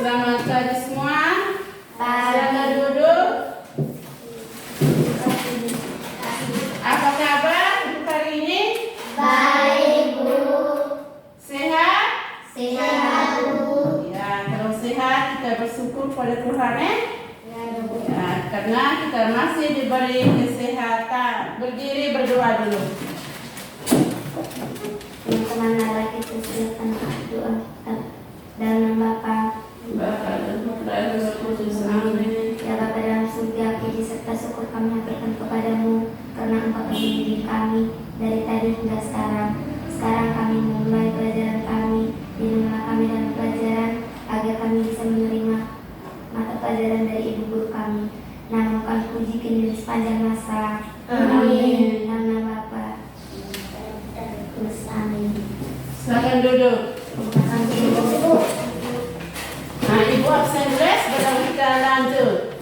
Selamat pagi semua. Silakan duduk. Apa kabar untuk hari ini? Baik, Bu. Sehat? Sehat, Bu. Ya, kalau sehat kita bersyukur pada Tuhan ya. Ya, karena kita masih diberi kesehatan. Berdiri berdoa dulu. Teman-teman lagi silakan doa dalam nama Bapa, Bapa dan Putra dan Roh Kudus. Amin. ya Bapa dalam surga, puji serta syukur kami haturkan kepadamu karena Engkau telah mendidik kami dari tadi hingga sekarang. Sekarang kami memulai pelajaran kami, bimbinglah kami dalam pelajaran agar kami bisa menerima mata pelajaran dari ibu guru kami. Namun kami puji kini sepanjang masa. Amin. Dalam nama Bapa. Terus amin. Silakan duduk. Amin. Nah, Ibu absen les, baru kita lanjut.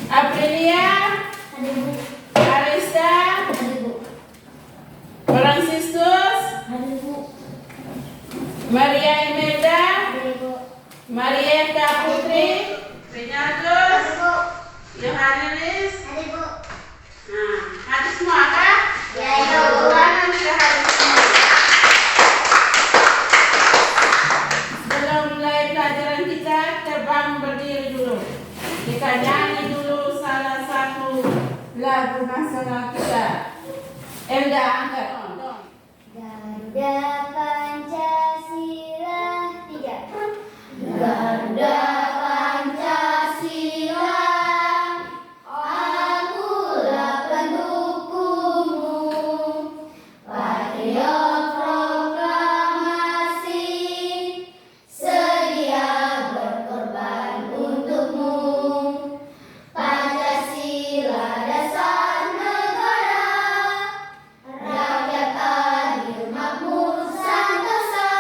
Aprilia, Ada Bu. Arista, Ada Bu. Franciscus, Ada Bu. Maria Imelda, Ada Bu. Marieta Putri, Renatus, Bu. Yohanes. Ada Bu. Nah, hadir semua kah? Ya, ya, Bu. Mudah-mudahan sudah hadir semua. Sebelum mulai pelajaran kita berdiri dulu. Kita nyanyi dulu salah satu lagu nasional kita. Elda angkat. Garuda Pancasila 3. Garuda Pancasila, akulah pendukungmu, patriot proklamasi, sedia berkorban untukmu. Pancasila dasar negara, rakyat adil makmur santosa,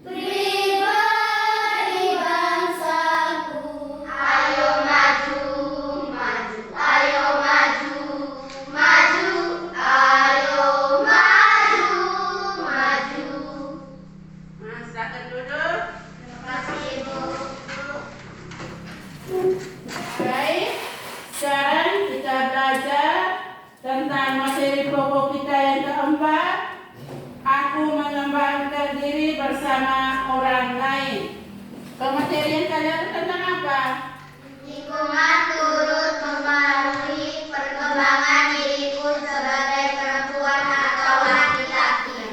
pribadi bangsaku. Ayo maju, maju, ayo maju, maju, ayo maju, maju. Nah, silakan duduk. Terima kasih, Ibu. Baik, sekarang kita belajar tentang materi pokok kita yang keempat. Aku mengembangkan diri bersama orang lain. Pematerian kalian itu tentang apa? Lingkungan turut mempengaruhi perkembangan diriku sebagai perempuan atau laki-laki.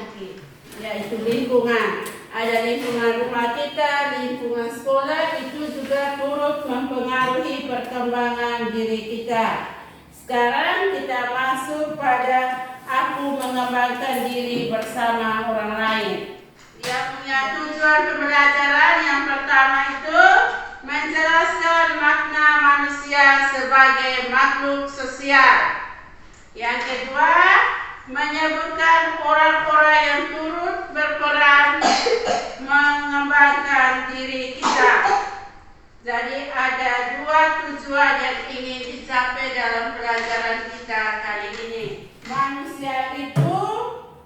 Yaitu lingkungan. Ada lingkungan rumah kita, lingkungan sekolah, itu juga turut mempengaruhi perkembangan diri kita. Sekarang kita masuk pada aku mengembangkan diri bersama orang lain. Yang punya tujuan pembelajaran yang pertama itu menjelaskan makna manusia sebagai makhluk sosial. Yang kedua, menyebutkan orang-orang yang turut berperan mengembangkan diri kita. Jadi ada dua tujuan yang ingin dicapai dalam pelajaran kita kali ini. Manusia itu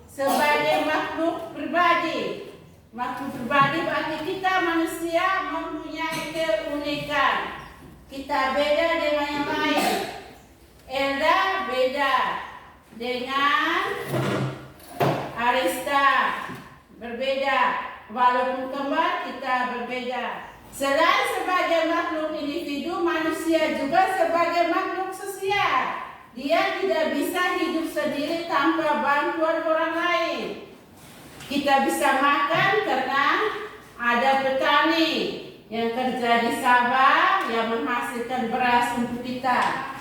sebagai makhluk pribadi. Makhluk pribadi bagi kita manusia mempunyai keunikan. Kita beda dengan yang lain. Elda beda dengan Arista, berbeda. Walaupun kembar, kita berbeda. Selain sebagai makhluk individu, manusia juga sebagai makhluk sosial. Dia tidak bisa hidup sendiri tanpa bantuan orang lain. Kita bisa makan karena ada petani yang kerja di sawah yang menghasilkan beras untuk kita.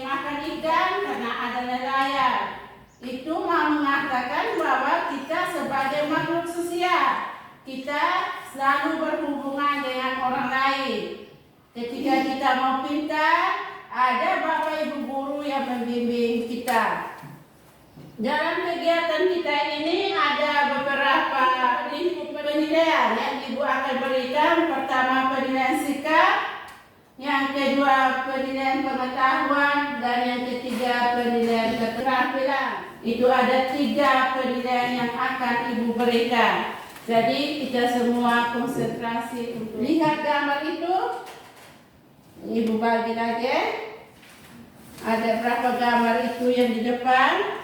Makan ikan karena ada nelayan. Itu mau mengatakan bahwa kita sebagai makhluk sosial, kita selalu berhubungan dengan orang lain. Ketika kita mau pintar, ada bapak ibu guru yang membimbing kita. Dalam kegiatan kita ini ada beberapa lingkup penilaian yang ibu akan berikan. Pertama, penilaian sikap. Yang kedua, penilaian pengetahuan. Dan yang ketiga, penilaian keterampilan. Itu ada 3 penilaian yang akan ibu berikan. Jadi kita semua konsentrasi untuk lihat gambar itu. Ibu bagi lagi. Ada berapa gambar itu yang di depan?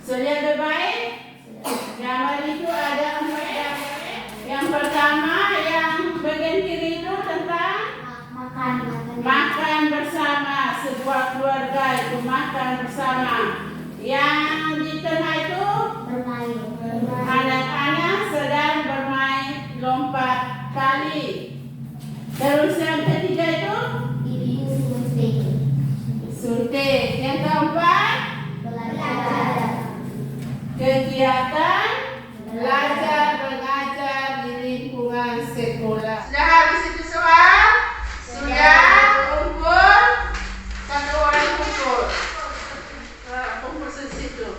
Sudah baik? Gambar itu ada 4 gambar. Yang pertama, yang bagian kiri itu tentang makan bersama, sebuah keluarga itu makan bersama. Yang di tengah itu anak-anak sedang bermain lompat tali. Terus yang ketiga itu suntik. Yang keempat kegiatan belajar mengajar di lingkungan sekolah. Sudah habis itu soal? Sudah kumpul? Satu orang kumpul. Kumpul di situ.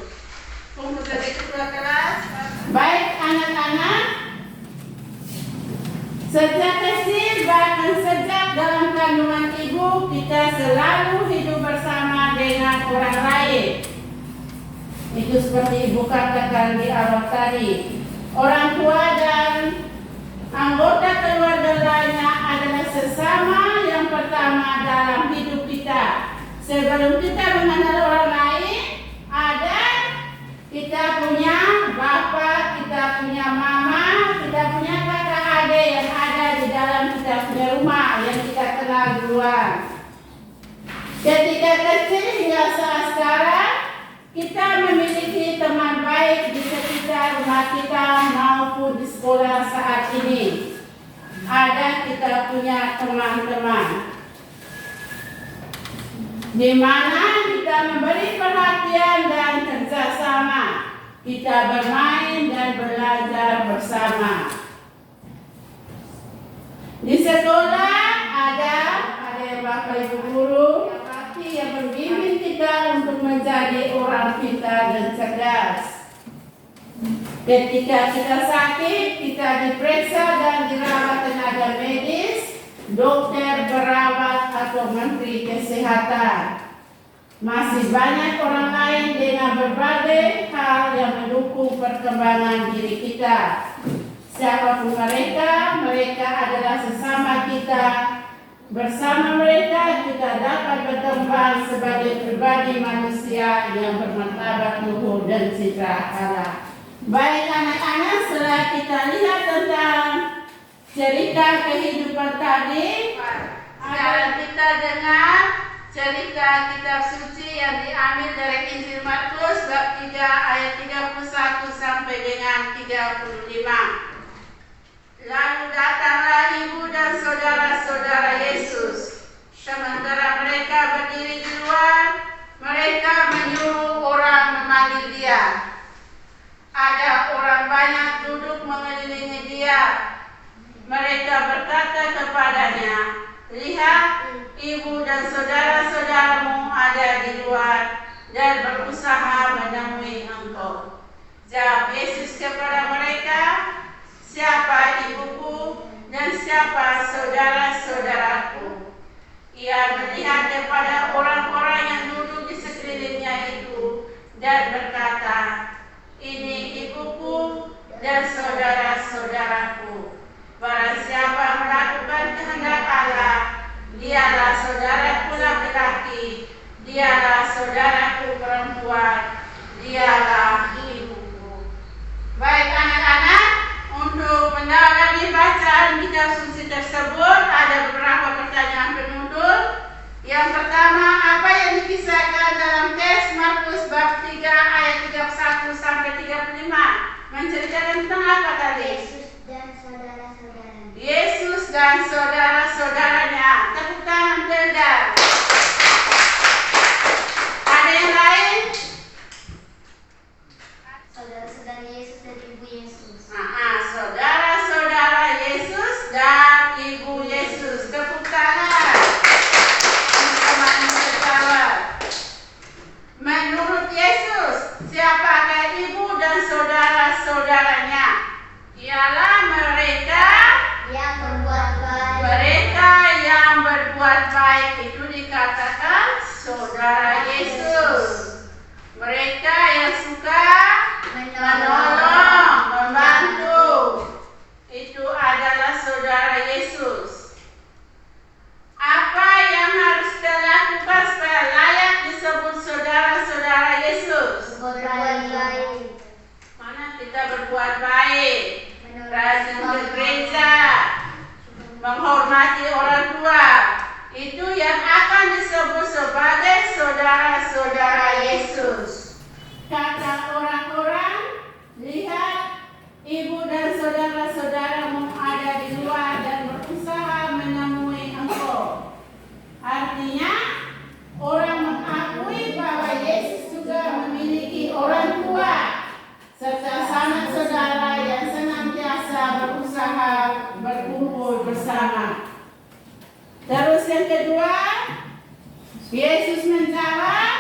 Kumpul dari ketua kelas. Baik anak-anak, sejak kecil bahkan sejak dalam kandungan ibu kita selalu hidup bersama dengan orang lain. Itu seperti ibu katakan di awal tadi. Orang tua dan anggota keluarga lainnya adalah sesama yang pertama dalam hidup kita. Sebelum kita mengenal orang lain, kita punya bapak, kita punya mama, kita punya kakak adik yang ada di dalam kita punya rumah yang kita kenal duluan. Ketika kecil hingga saat sekarang, kita memiliki teman baik di sekitar rumah kita maupun di sekolah saat ini. Kita punya teman-teman di mana kita memberi perhatian dan kerjasama. Kita bermain dan belajar bersama. Di sekolah ada bapak ibu guru yang membimbing kita untuk menjadi orang pintar dan cerdas. Ketika kita sakit, kita diperiksa dan dirawat tenaga medis, dokter, perawat, atau menteri kesehatan. Masih banyak orang lain dengan berbagai hal yang mendukung perkembangan diri kita. Siapapun mereka adalah sesama kita. Bersama mereka kita dapat berkembang sebagai pribadi manusia yang bermartabat luhur dan citra Allah. Baik anak-anak, setelah kita lihat tentang cerita kehidupan tadi, sekarang kita dengar cerita kitab suci yang diambil dari Injil Markus bab 3 ayat 31 sampai dengan 35. Lalu datanglah ibu dan saudara-saudara Yesus. Sementara mereka berdiri di luar, mereka menyuruh orang memanggil dia. Ada orang banyak duduk mengelilingi dia. Mereka berkata kepadanya, "Lihat, ibu dan saudara-saudaramu ada di luar dan berusaha menemui engkau." Jawab Yesus kepada mereka, "Siapa ibuku dan siapa saudara-saudaraku?" Ia melihat kepada orang-orang yang duduk di sekelilingnya itu dan berkata, "Ini ibuku dan saudara-saudaraku. Barang siapa melakukan kehendak Allah, dialah saudaraku laki-laki, dialah saudaraku perempuan, dialah ibuku." Baik anak-anak, untuk mendalami bacaan kitab suci tersebut ada beberapa pertanyaan penutur. Yang pertama, apa yang dikisahkan dalam teks Markus bab 3 ayat 31 sampai 35 menceritakan tentang apa tadi? Yesus dan saudara-saudaranya. Tepuk tangan tegar. Ada yang lain? Saudara-saudara Yesus dan ibu Yesus. Saudara-saudara Yesus dan ibu Yesus. Tepuk tangan. Teman tertawa. Menurut Yesus, siapakah ibu dan saudara-saudaranya? Ialah mereka Yang berbuat baik. Mereka yang berbuat baik itu dikatakan saudara Yesus. Mereka yang suka rajin ke gereja, menghormati orang tua, itu yang akan disebut sebagai saudara-saudara Yesus. Kata orang-orang, lihat, ibu dan saudara-saudaramu ada di luar dan berusaha menemui engkau. Artinya, orang mengakui bahwa Yesus juga memiliki orang tua serta sanak saudara yang senantiasa berusaha berkumpul bersama. Terus yang kedua, Yesus menjawab,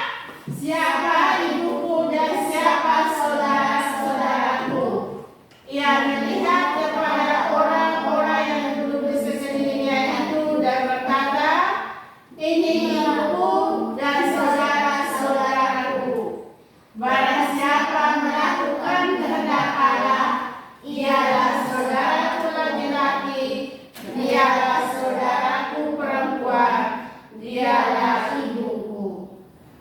siapa ibuku dan siapa saudara-saudaraku? Ia melihat kepada orang-orang yang duduk di sekelilingnya itu dan berkata, ini ibuku dan saudara-saudaraku. Barang siapa melakukan kehendak Allah, ialah saudaraku laki-laki, dialah saudaraku perempuan, dialah ibuku.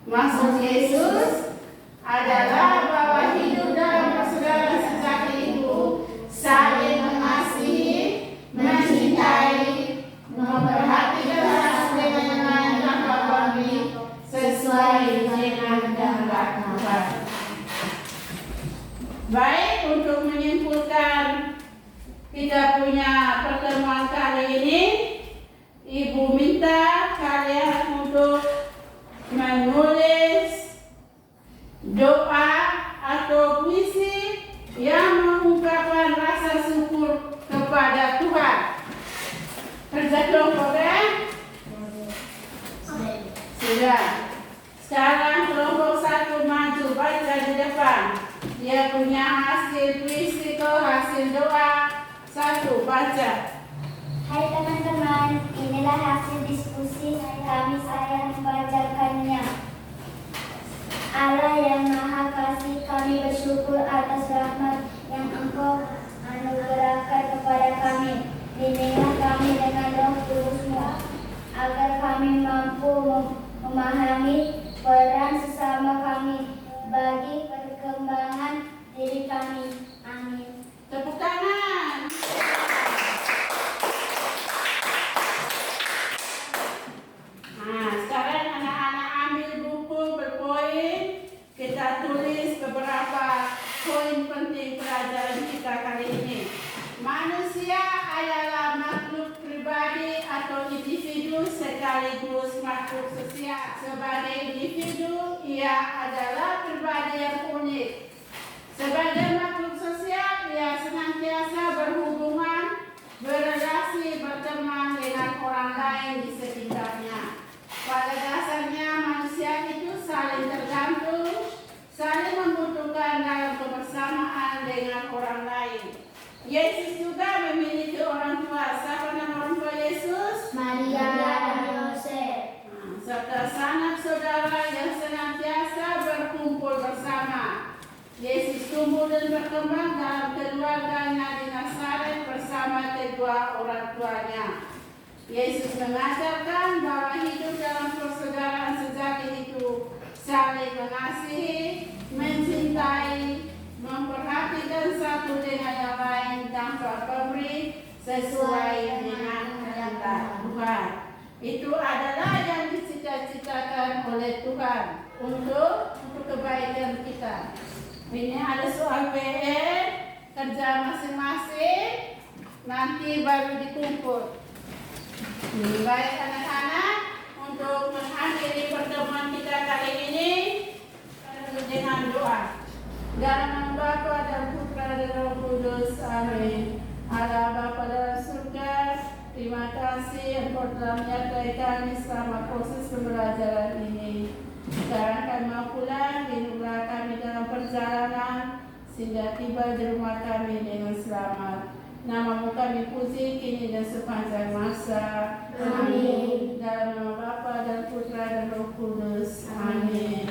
Maksud Yesus adalah bahwa hidup dalam persaudaraan sejati itu saling mengasihi, mencintai, memperhatikan satu dengan yang lain tanpa pamrih sesuai dengan kehendak Tuhan. Baik, untuk menyimpulkan kita punya pertemuan kali ini, Ibu minta kalian untuk menulis doa atau puisi yang mengungkapkan rasa syukur kepada Tuhan. Kerja kelompok kan? Sudah. Sekarang kelompok 1 maju baca di depan. Dia punya hasil puisi ke hasil doa. 1 baca. Hai teman-teman, inilah hasil diskusi kami, saya membacakannya. Allah yang Maha Kasih, kami bersyukur atas rahmat yang Engkau anugerahkan kepada kami. Bimbinglah kami dengan Roh Kudus-Mu, agar kami mampu memahami peran sesama kami bagi perkembangan diri kami. Amin. Tepuk tangan. Nah, sekarang anak-anak ambil buku berpoin. Kita tulis beberapa poin penting pelajaran kita kali ini. Manusia adalah makhluk pribadi atau individu sekaligus makhluk sosial. Sebagai individu, ia adalah pribadi yang unik. Sebagai makhluk sosial, ia senantiasa berhubungan, berrelasi, berteman dengan orang lain di sekitarnya. Pada dasarnya manusia itu saling tergantung, saling membutuhkan dalam kebersamaan dengan orang lain. Yesus juga memiliki orang tua. Siapa nama orang tua Yesus? Maria dan Yosef. Serta sanak saudara yang senantiasa berkumpul bersama. Yesus tumbuh dan berkembang dalam keluarganya di Nazaret bersama kedua orang tuanya. Yesus mengajarkan bahwa hidup dalam persaudaraan sejati itu saling mengasihi, mencintai, memperhatikan satu dengan yang lain tanpa pamrih sesuai dengan kehendak Tuhan. Itu adalah yang dicita-citakan oleh Tuhan untuk kebaikan kita. Ini ada soal PR, kerja masing-masing, nanti baru dikumpul. Baik anak-anak, untuk mengakhiri pertemuan kita kali ini dengan doa. Dalam nama Bapa dan Putra dan Roh Kudus, amin. Allah Bapa dalam surga, terima kasih Engkau telah menyertai kami selama proses pembelajaran ini. Sekarang kami mau pulang, lindungilah kami dalam perjalanan sehingga tiba di rumah kami dengan selamat. Nama-Mu kami puji kini dan sepanjang masa. Amin. Dalam nama Bapa dan Putra dan Roh Kudus. Amin.